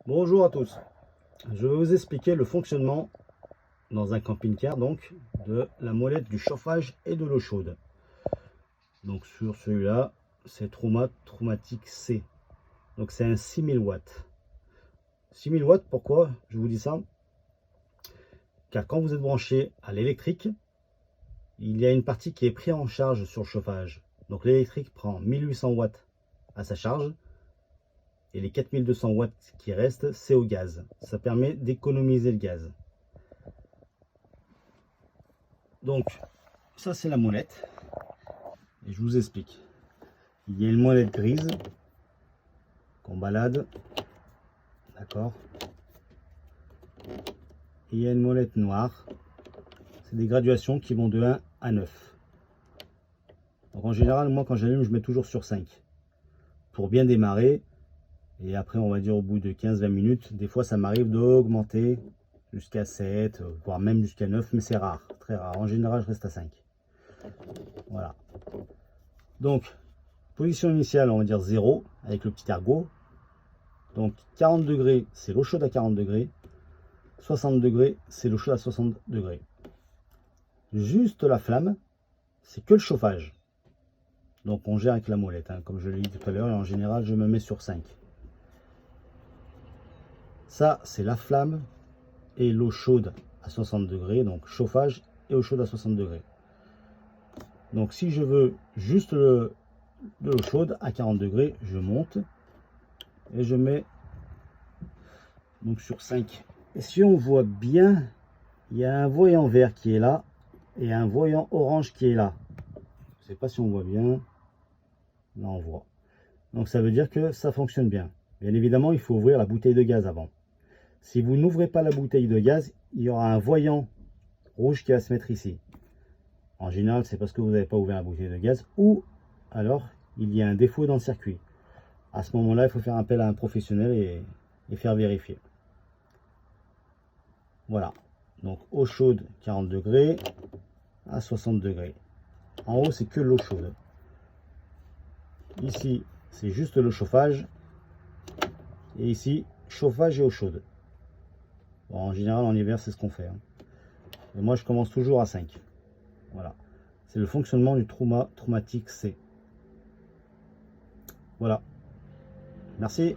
Bonjour à tous. Je vais vous expliquer le fonctionnement dans un camping-car donc de la molette du chauffage et de l'eau chaude. Donc sur celui-là, c'est Traumatic C. Donc c'est un 6000 watts. 6000 watts, pourquoi je vous dis ça? Car quand vous êtes branché à l'électrique, il y a une partie qui est prise en charge sur le chauffage. Donc l'électrique prend 1800 watts à sa charge. Et les 4200 watts qui restent, c'est au gaz. Ça permet d'économiser le gaz. Donc, ça c'est la molette. Et je vous explique. Il y a une molette grise qu'on balade. D'accord. Et il y a une molette noire. C'est des graduations qui vont de 1 à 9. Donc en général, moi quand j'allume, je mets toujours sur 5. Pour bien démarrer. Et après, on va dire au bout de 15-20 minutes, des fois ça m'arrive d'augmenter jusqu'à 7, voire même jusqu'à 9, mais c'est rare, très rare. En général, je reste à 5. Voilà. Donc, position initiale, on va dire 0, avec le petit ergot. Donc, 40 degrés, c'est l'eau chaude à 40 degrés. 60 degrés, c'est l'eau chaude à 60 degrés. Juste la flamme, c'est que le chauffage. Donc, on gère avec la molette, hein, comme je l'ai dit tout à l'heure, et en général, je me mets sur 5. Ça, c'est la flamme et l'eau chaude à 60 degrés, donc chauffage et eau chaude à 60 degrés. Donc si je veux juste de l'eau chaude à 40 degrés, je monte et je mets donc sur 5. Et si on voit bien, il y a un voyant vert qui est là et un voyant orange qui est là. Je ne sais pas si on voit bien. Là on voit. Donc ça veut dire que ça fonctionne bien. Bien évidemment, il faut ouvrir la bouteille de gaz avant. Si vous n'ouvrez pas la bouteille de gaz, il y aura un voyant rouge qui va se mettre ici. En général, c'est parce que vous n'avez pas ouvert la bouteille de gaz ou alors il y a un défaut dans le circuit. À ce moment-là, il faut faire appel à un professionnel et faire vérifier. Voilà. Donc eau chaude 40 degrés à 60 degrés. En haut, c'est que l'eau chaude. Ici, c'est juste le chauffage. Et ici, chauffage et eau chaude. Bon, en général, en hiver, c'est ce qu'on fait. Hein. Et moi, je commence toujours à 5. Voilà. C'est le fonctionnement du Traumatic C. Voilà. Merci.